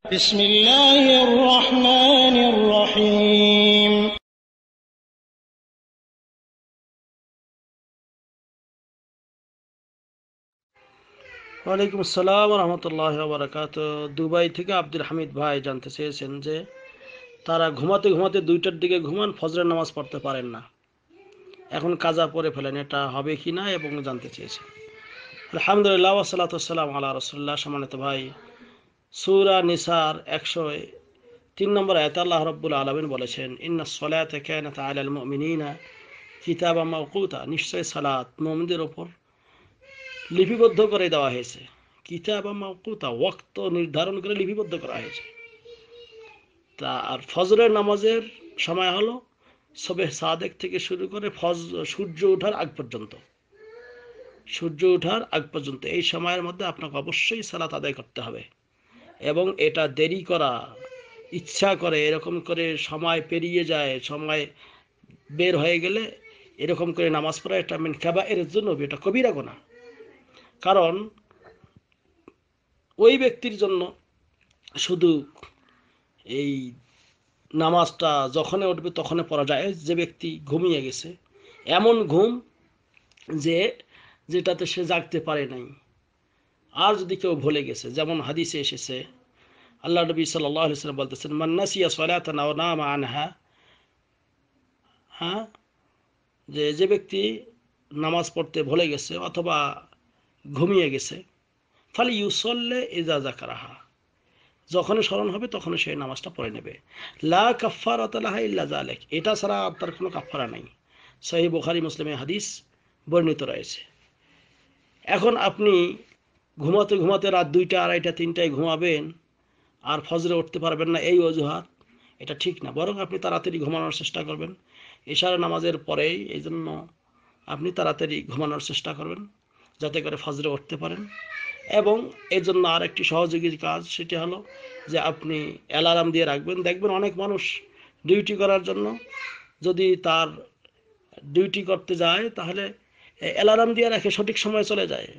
بسم الله الرحمن الرحيم ওয়ালাইকুম আসসালাম রহমতুল্লাহ বারাকাত। দুবাই থেকে আব্দুল হামিদ ভাই জানতে চেয়েছেন যে তারা ঘুমাতে ঘুমাতে 2টার দিকে ঘুমান, ফজরের নামাজ পড়তে পারেন না, এখন কাজা পড়ে ফেলেন, এটা হবে কি না এবং জানতে চেয়েছেন। আলহামদুলিল্লাহ ওয়াসসালাতু ওয়াসসালামু আলা রাসূলিল্লাহ। সম্মানিত ভাই, সূরা নিসার 103 নম্বর আয়াতে আল্লাহ রাব্বুল আলামিন বলেছেন, ইন্নাস সালাতা কানাত আলাল মুমিনিনা কিতাবাম মাওকুতা, নিশ্চয় সালাত মুমিনদের উপর লিপিবদ্ধ করে দেওয়া হয়েছে। কিতাবাম মাওকুতা, ওয়াক্ত নির্ধারণ করে লিপিবদ্ধ করা হয়েছে। তা আর ফজরের নামাজের সময় হলো সবে সাদেক থেকে শুরু করে সূর্য ওঠার আগ পর্যন্ত। সূর্য ওঠার আগ পর্যন্ত এই সময়ের মধ্যে আপনাকে অবশ্যই সালাত আদায় করতে হবে। এবং এটা দেরি করা, ইচ্ছা করে এরকম করে সময় পেরিয়ে যায়, সময় বের হয়ে গেলে এরকম করে নামাজ পড়া, এটা মিন কাবায়েরের জন্য, এটা কবিরা গুনাহ। কারণ ওই ব্যক্তির জন্য শুধু এই নামাজটা যখনই উঠবে তখনই পড়া যায় যে ব্যক্তি ঘুমিয়ে গেছে, এমন ঘুম যেটাতে সে জাগতে পারে নাই। আর যদি কেউ ভুলে গেছে, যেমন হাদিসে এসেছে, আল্লাহ নবী সাল্লাল্লাহু আলাইহি ওয়াসাল্লাম বলতেছেন, মান নাসিয়া সালাতান আও নামা আনহা, হ্যাঁ, যে ব্যক্তি নামাজ পড়তে ভুলে গেছে অথবা ঘুমিয়ে গেছে, ফালি ইউসাল্লি ইযা যাকারাহা, যখনই স্মরণ হবে তখনই সেই নামাজটা পড়ে নেবে। লা কাফফারাতা লাহা ইল্লা যালিক, এটা ছাড়া তার কোনো কাফফারা নাই। সহিহ বুখারী মুসলিমে হাদিস বর্ণিত রয়েছে। এখন আপনি ঘুমাতে ঘুমাতে রাত 2টা, 2:30, 3টায় ঘুমাবেন আর ফজরে উঠতে পারবেন না, এই অজুহাত, এটা ঠিক না। বরং আপনি তাড়াতাড়ি ঘুমানোর চেষ্টা করবেন ইশার নামাজের পরেই। এই জন্য আপনি তাড়াতাড়ি ঘুমানোর চেষ্টা করবেন যাতে করে ফজরে উঠতে পারেন। এবং এই জন্য আর একটি সহযোগী কাজ, সেটি হলো যে আপনি অ্যালার্ম দিয়ে রাখবেন। দেখবেন অনেক মানুষ ডিউটি করার জন্য যদি তার ডিউটি করতে যায় তাহলে অ্যালার্ম দিয়ে রাখে, সঠিক সময় চলে যায়,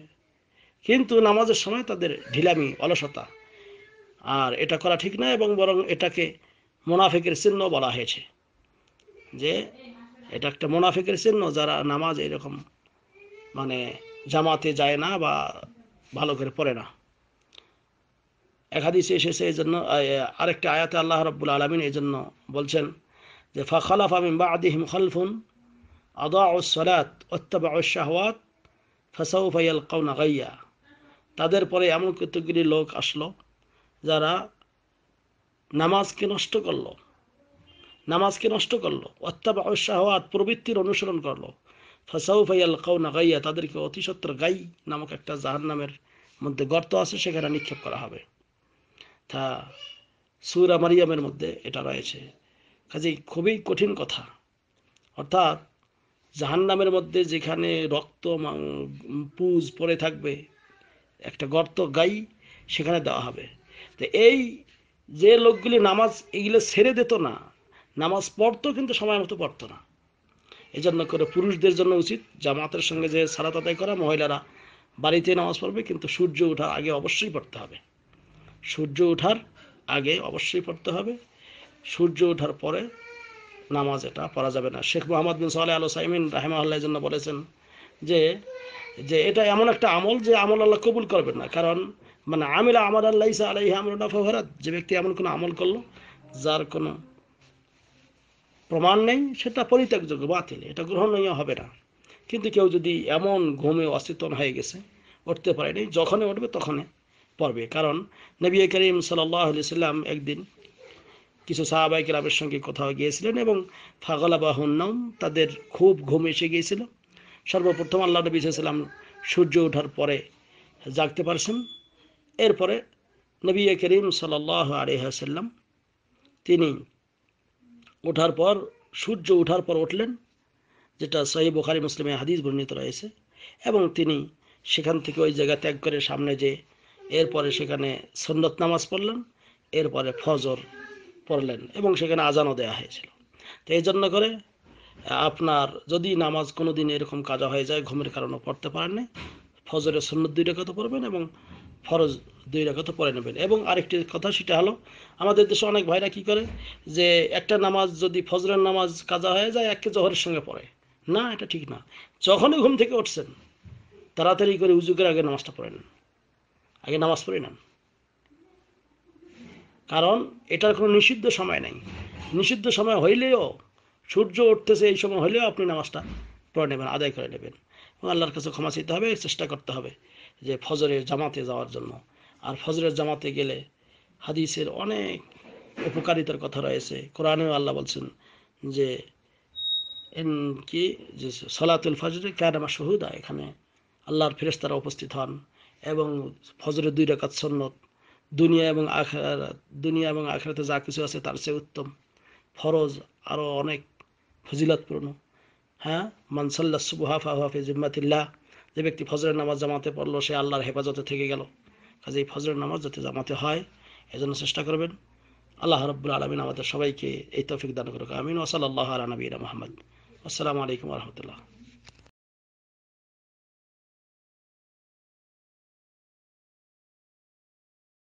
কিন্তু নামাজের সময় তাদের ঢিলামি, অলসতা, আর এটা করা ঠিক না। এবং বরং এটাকে মুনাফিকের চিহ্ন বলা হয়েছে, যে এটা একটা মুনাফিকের চিহ্ন যারা নামাজ এরকম মানে জামাতে যায় না বা ভালো করে পড়ে না। এক হাদিসে এসেছে এই জন্য, আরেকটা আয়াতে আল্লাহ রাব্বুল আলামিন এই জন্য বলছেন যে ফাখালাফা মিন বা'দিহিম খালফুন আদাউস সালাত ওয়াত্তাবাউশ শাহওয়াত ফাসাউফা ইয়ালকাউনা গাইয়া, তাদের পরে এমন কতগুলি লোক আসলো যারা নামাজকে নষ্ট করলো, ওয়াত্তাবাউশ শাহওয়াত, প্রবৃত্তির অনুসরণ করলো, ফাসাউফা ইয়ালকাউনা গাইয়া, তাদেরকে অতি সত্বর গাই নামক একটা জাহান্নামের মধ্যে গর্ত আছে, সেখানে নিক্ষেপ করা হবে। তা সূরা মারিয়ামের মধ্যে এটা রয়েছে। কাজেই খুবই কঠিন কথা। অর্থাৎ জাহান্নামের মধ্যে যেখানে রক্ত পুজ পড়ে থাকবে, একটা গর্ত গাই সেখানে দেওয়া হবে। তো এই যে লোকগুলি নামাজ এগুলো ছেড়ে দিত না, নামাজ পড়তো কিন্তু সময় মতো পড়তো না। এই জন্য করে পুরুষদের জন্য উচিত জামাতের সঙ্গে যে সালাত আদায় করা, মহিলারা বাড়িতে নামাজ পড়বে, কিন্তু সূর্য ওঠার আগে অবশ্যই পড়তে হবে। সূর্য ওঠার আগে অবশ্যই পড়তে হবে, সূর্য ওঠার পরে নামাজ এটা পড়া যাবে না। শেখ মোহাম্মদ বিন সালেহ আল উসাইমিন রাহিমাহুল্লাহ জন্য বলেছেন যে যে এটা এমন একটা আমল যে আমল আল্লাহ কবুল করবেন না। কারণ মানে আমিলা আমার আল্লাহ ইসা আলাইহি আমরুনা ফাহুয়া, যে ব্যক্তি এমন কোনো আমল করলো যার কোনো প্রমাণ নেই, সেটা পরিত্যাগযোগ্য, বাতিল, এটা গ্রহণীয় হবে না। কিন্তু কেউ যদি এমন ঘুমে অচেতন হয়ে গেছে, উঠতে পারেনি, যখনই উঠবে তখনই পড়বে। কারণ নবী করিম সাল্লাল্লাহু আলাইহি সাল্লাম একদিন কিছু সাহাবায়ে কেরামের সঙ্গে কোথাও গিয়েছিলেন এবং ফাগলাবাহুন নাওম, তাদের খুব ঘুম এসে গিয়েছিল। সর্বপ্রথম আল্লাহ নবী সাল্লাল্লাহু আলাইহি সাল্লাম সূর্য ওঠার পরে জাগতে পারছেন। এরপরে নবী করিম সাল্লাল্লাহু আলাইহি সাল্লাম তিনি সূর্য ওঠার পর উঠলেন, যেটা সহিহ বুখারী মুসলিমে হাদিস বর্ণিত রয়েছে। এবং তিনি সেখান থেকে ওই জায়গা ত্যাগ করে সামনে যে এরপরে সেখানে সুন্নত নামাজ পড়লেন, এরপরে ফজর পড়লেন এবং সেখানে আজানও দেওয়া হয়েছিল। তো এই জন্য করে আপনার যদি নামাজ কোনো দিন এরকম কাজা হয়ে যায়, ঘুমের কারণে পড়তে পারেন না, ফজরের সুন্নত 2 রাকাত পড়বেন এবং ফরজ 2 রাকাত পড়ে নেবেন। এবং আরেকটি কথা সেটা হলো, আমাদের দেশে অনেক ভাইরা কি করে যে একটা নামাজ যদি ফজরের নামাজ কাজা হয়ে যায় একে জোহরের সঙ্গে পড়ে। না, এটা ঠিক না। যখনই ঘুম থেকে উঠছেন তাড়াতাড়ি করে উজু করে আগে নামাজটা পড়ে নেন, আগে নামাজ পড়ে নেন। কারণ এটার কোনো নিষিদ্ধ সময় নেই। নিষিদ্ধ সময় হইলেও, সূর্য উঠতেছে এই সময় হইলেও আপনি নামাজটা পড়ে নেবেন, আদায় করে নেবেন। এবং আল্লাহর কাছে ক্ষমা চাইতে হবে, চেষ্টা করতে হবে যে ফজরের জামাতে যাওয়ার জন্য। আর ফজরের জামাতে গেলে হাদিসের অনেক উপকারিতার কথা রয়েছে। কোরআনেও আল্লাহ বলছেন যে কি যে সলাতুল ফজরে কানা মাশহুদা, এখানে আল্লাহর ফেরেশতারা উপস্থিত হন এবং ফজরের 2 রাকাত সুন্নত দুনিয়া এবং আখিরাতে যা কিছু আছে তার চেয়ে উত্তম। ফরজ আরো অনেক ফজিলতপূর্ণ। হ্যাঁ, মান সাল্লা সুবহা ফাহুয়া ফি জিম্মাতিল্লাহ, যে ব্যক্তি ফজরের নামাজ জামাতে পড়লো সে আল্লাহর হেফাজতে থেকে গেল। কাজেই ফজরের নামাজ যাতে জামাতে হয় এজন্য চেষ্টা করবেন। আল্লাহ রাব্বুল আলামিন আমাদের সবাইকে এই তৌফিক দান করুক। আমিন। ওয়া সাল্লাল্লাহু আলা নবিয়িনা মুহাম্মদ। আসসালামু আলাইকুম ওয়া রাহমাতুল্লাহ।